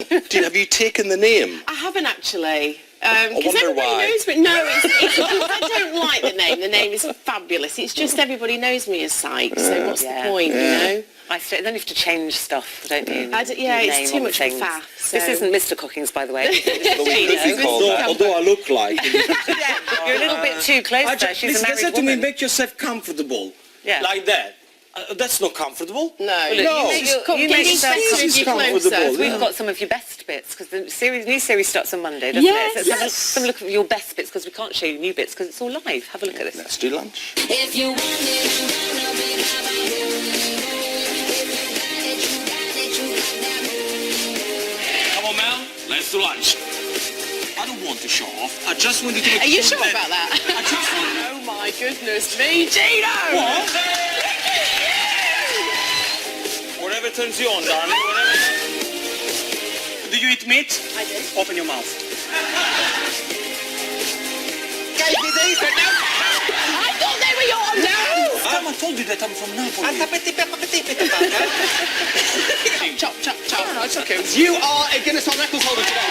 Have you taken the name? I haven't actually. I Because wonder everybody why. knows me. No, it's because I don't like the name. The name is fabulous. It's just everybody knows me as Sykes, so what's the point, you know? Then you have to change stuff, don't you? Yeah, Your it's name too on much of a things. faff. So. This isn't Mr. Cookings, by the way. This is Although we could be Gino. called that. Although I look like... You're a little bit too close there. She's a Listen, they married said to me, woman. make yourself comfortable. Yeah. Like that. That's not comfortable. No. Well, look, No. you make yourself This is comfortable. comfortable. We've got some of your best bits, because the new series starts on Monday, doesn't Yes, it? So let's have a look at your best bits, because we can't show you new bits, because it's all live. Have a look at this. Let's do lunch. If you want it, I'm gonna be loving you. If you got it, Come on, Mel. Let's do lunch. I don't want to show off. I just wanted to make Are you sure sure about that? I just want... Oh my goodness me, Gino! What? Whatever turns you on, darling. Do you eat meat? I do. Open your mouth. I thought they were yours! No! I told you that I'm from Napoli. Chop, chop, chop. No, it's okay. You are a Guinness World Records holder today.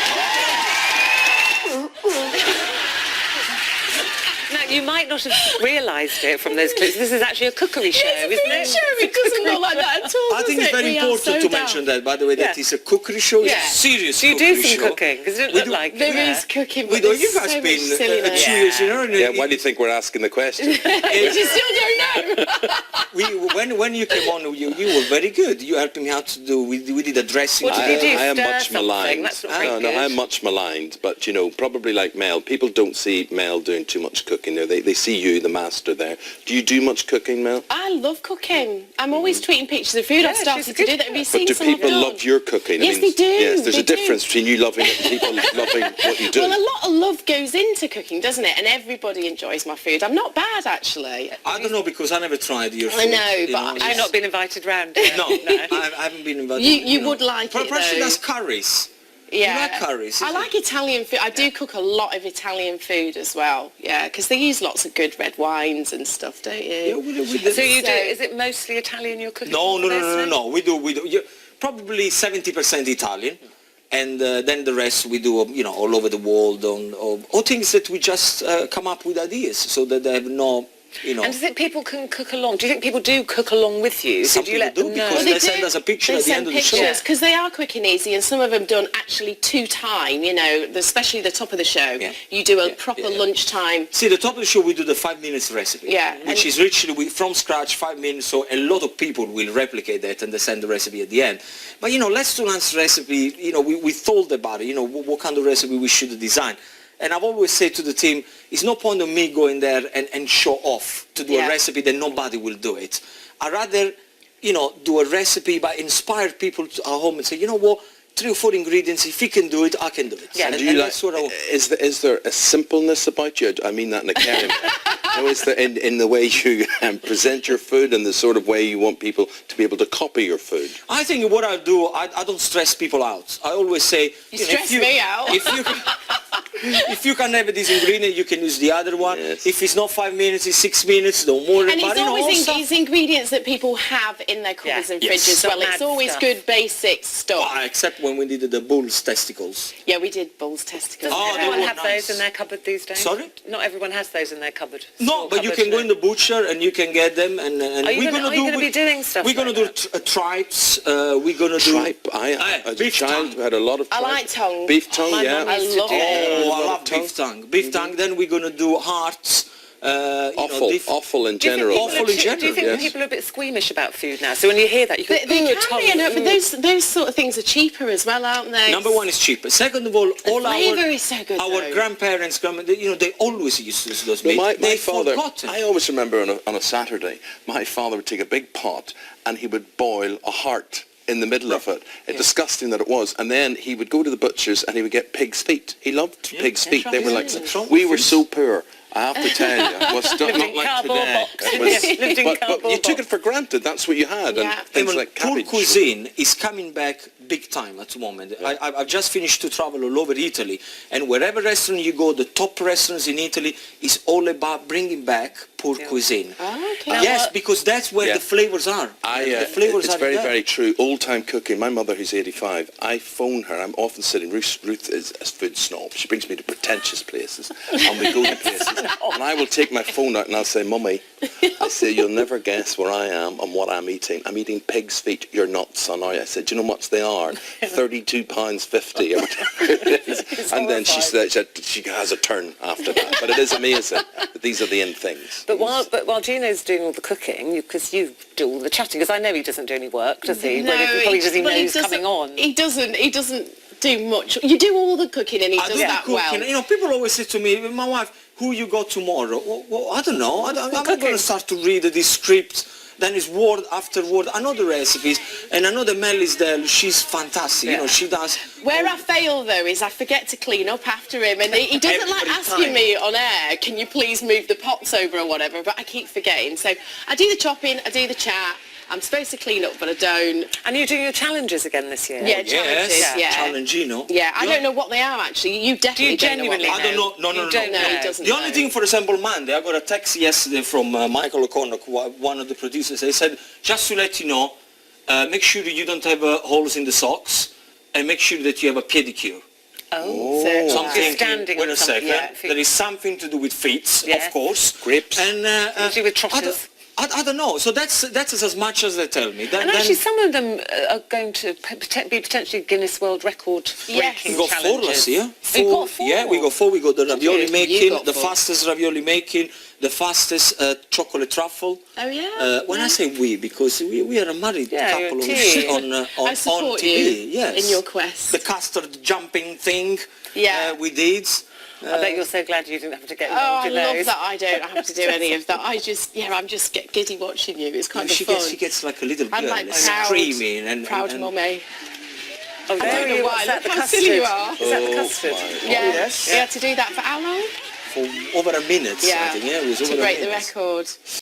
Now, you might not have realised it from those clips. This is actually a cookery show, isn't it? Show. It doesn't look like that at all, I think it's very important to mention that, by the way, that Yeah. it's a cookery show. Yeah. It's a serious Do you cookery do some show. cooking? Because it We doesn't look do- like There it. is cooking, We but do. there's You guys so been much silliness. 2 years, you know? Yeah, why do you think we're asking the question? But you still don't know. When you came on, you were very good. You helped me out to do. We did a dressing. What did you do? I am Stir much something? maligned. That's not very No, good. I am much maligned, but you know, probably like Mel, people don't see Mel doing too much cooking there. They see you, the master there. Do you do much cooking, Mel? I love cooking. I'm always tweeting pictures of food. I've Yeah, started she's to a do good that. Have you But seen do some I've people done? love your cooking? Yes, they do. Yes, there's They a difference do. between you loving it and people loving what you do. Well, a lot of love goes into cooking, doesn't it? And everybody enjoys my food. I'm not bad, actually. I don't know because I never tried your food. I know, you but I've not been invited round. No, I haven't been invited. You know. would like it, Perhaps she though. does curries. Yeah. You like curries? I like Italian food. I do cook a lot of Italian food as well. Yeah, because they use lots of good red wines and stuff, don't you? Yeah, we do. So you do, is it mostly Italian you're cooking? No. mostly? We do. Probably 70% Italian, and then the rest we do, all over the world or things that we just come up with ideas, so that they have no, And does it people can cook along? Do you think people do cook along with you? Some do you people let do them know? because Well, they send us a picture They at the send end of the show. pictures because they are quick and easy, and some of them done actually to time. Especially the top of the show. Yeah. You do a Yeah, proper yeah. lunchtime. See, the top of the show we do the 5 minutes recipe, Yeah, which is literally from scratch, 5 minutes. So a lot of people will replicate that and they send the recipe at the end. But let's do lunch recipe. We thought about it. What kind of recipe we should design. And I've always said to the team, it's no point of me going there and show off to do a recipe that nobody will do it. I'd rather, do a recipe but inspire people at home and say, you know what, 3 or 4 ingredients, if he can do it, I can do it. Yeah, And and, do you and like, that's sort of... is there a simpleness about you? I mean that in a caring way. Is there in the way you present your food and the sort of way you want people to be able to copy your food? I think what I do, I don't stress people out. I always say... You stress me out. If you can have this ingredient, you can use the other one. Yes. If it's not 5 minutes, it's 6 minutes, don't worry And about it's it. always it's ingredients that people have in their cupboards and Yes. fridges as well. Not It's mad always stuff. good basic stuff. Except when we did the bull's testicles. Yeah, we did bull's testicles. Doesn't Oh, they everyone were have nice. those in their cupboard these days? Sorry? Not everyone has those in their cupboard. No, Small but you cupboard, can go no. in the butcher and you can get them. And Are you gonna be doing stuff We're going to like do tripes. We're going to do... Tripe. As a beef child, tongue. had a lot of I tripe. like tongue. Beef tongue, My yeah. mum I used to love do it. Oh, I love love tongue. beef tongue. Beef tongue. Then we're going to do hearts. Offal in Do you think general. people Awful are in too- general, Do you think yes. people are a bit squeamish about food now? So when you hear that, you go, They "Ooh, a can tongue, be, but ooh." those sort of things are cheaper as well, aren't they? Number one is cheaper. Second of all, all flavour our is so good, our though. grandparents, they always used to use those No, meat. my They've father, forgotten. I always remember on a Saturday, my father would take a big pot and he would boil a heart in the middle of it. Disgusting that it was. And then he would go to the butcher's and he would get pig's feet. He loved pig's feet. right. They were Yeah, like, yeah, yeah. we were so poor. I have to tell you, it was Lived not in like cardboard today. box. It was, Yeah, lived in but cardboard you took box. it for granted. That's what you had, Yeah. and things Even like pool cabbage. cuisine is coming back big time at the moment. I've just finished to travel all over Italy, and wherever restaurant you go, the top restaurants in Italy is all about bringing back poor cuisine. Oh, okay. Yes, because that's where Yeah. the flavors are. The flavors it's are very, there. very true. Old-time cooking. My mother, who's 85, I phone her. I'm often sitting. Ruth is a food snob. She brings me to pretentious places, and we go to places. And I will take my phone out and I'll say, "Mummy," I say, "you'll never guess where I am and what I'm eating. I'm eating pig's feet. You're nuts, son." I said, "Do you know how much they are? £32.50 or whatever it is." And then she said she has a turn after that. But it is amazing that these are the in things. But while Gino's doing all the cooking, because you do all the chatting, because I know he doesn't do any work, does he? No, Probably does he know well, who's coming on? He doesn't do much. You do all the cooking and he I does do that cooking. well. You know, people always say to me, my wife, "Who you got tomorrow?" Well, I don't know. I'm not going to start to read this script. Then it's word after word. I know the recipes, and I know that Mel is there. She's fantastic. You know, she does. Where I fail though is I forget to clean up after him, and he doesn't like Every asking time. me on air, "Can you please move the pots over" or whatever, but I keep forgetting. So I do the chopping, I do the chat. I'm supposed to clean up, but I don't. And you're doing your challenges again this year? Yeah, challenges, yeah. Challenge, you know. Yeah, I don't know what they are actually. You definitely don't know what genuinely they I don't know. No. You don't No, he know. doesn't The only know. thing, for example, Monday, I got a text yesterday from Michael O'Connor, one of the producers. He said, "Just to let you know, make sure that you don't have holes in the socks, and make sure that you have a pedicure." Oh. So, So I'm Just thinking, standing wait on a something, second, yeah. there is something to do with feet, Yeah. of course. Grips. And To do with trotters. I don't know. So that's as much as they tell me. And actually, some of them are going to be potentially Guinness World Record Yes. we breaking got 4 challenges. last year. You've got 4? Yeah, we got 4. We got the ravioli you? making, You got the 4. fastest ravioli making, the fastest chocolate truffle. Oh yeah. When I say we, because we are a married Yeah, couple you're a team. on I support TV. you Yes. in your quest. The custard jumping thing. Yeah. We did. I bet you're so glad you didn't have to get Oh, involved I in love those. that I don't have to do any of that. I'm just get giddy watching you. It's kind of She fun. gets like a little girl I'm like and proud, screaming and proud and, mummy. Oh, I there don't know you- why. what's that, Look the how custard? silly you are. Is that the custard? Yeah. yes. We had to do that for how long? for over a minute. Yeah. I think. Yeah, it was over To a break the minute. record.